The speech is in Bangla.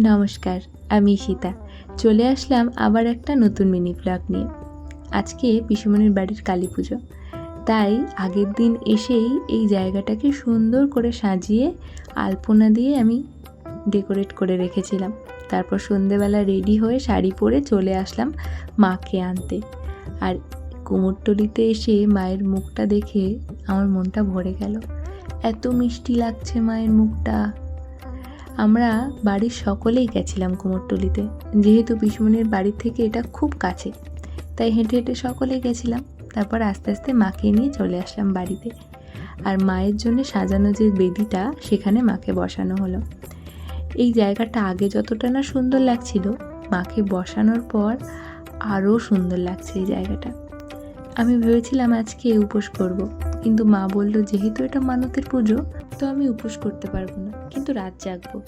নমস্কার, আমি ঈশিতা। চলে আসলাম আবার একটা নতুন মিনি ব্লগ নিয়ে। আজকে পিসিমণির বাড়ির কালী পুজো, তাই আগের দিন এসেই এই জায়গাটাকে সুন্দর করে সাজিয়ে আলপনা দিয়ে আমি ডেকোরেট করে রেখেছিলাম। তারপর সন্ধেবেলা রেডি হয়ে শাড়ি পরে চলে আসলাম মাকে আনতে। আর কুমোরটুলিতে এসে মায়ের মুখটা দেখে আমার মনটা ভরে গেল। এত মিষ্টি লাগছে মায়ের মুখটা। আমরা বাড়ির সকলেই গেছিলাম কুমোরটুলিতে, যেহেতু পিসিমণির বাড়ি থেকে এটা খুব কাছে, তাই হেঁটে হেঁটে সকলেই গেছিলাম। তারপর আস্তে আস্তে মাকে নিয়ে চলে আসলাম বাড়িতে। আর মায়ের জন্য সাজানো যে বেদিটা, সেখানে মাকে বসানো হলো। এই জায়গাটা আগে যতটা না সুন্দর লাগছিল, মাকে বসানোর পর আরও সুন্দর লাগছে এই জায়গাটা। আমি ভেবেছিলাম আজকে উপোস করব, কিন্তু মা বলল যেহেতু এটা মানতের পুজো, তো আমি উপোস করতে পারবো না, কিন্তু রাত জাগবো।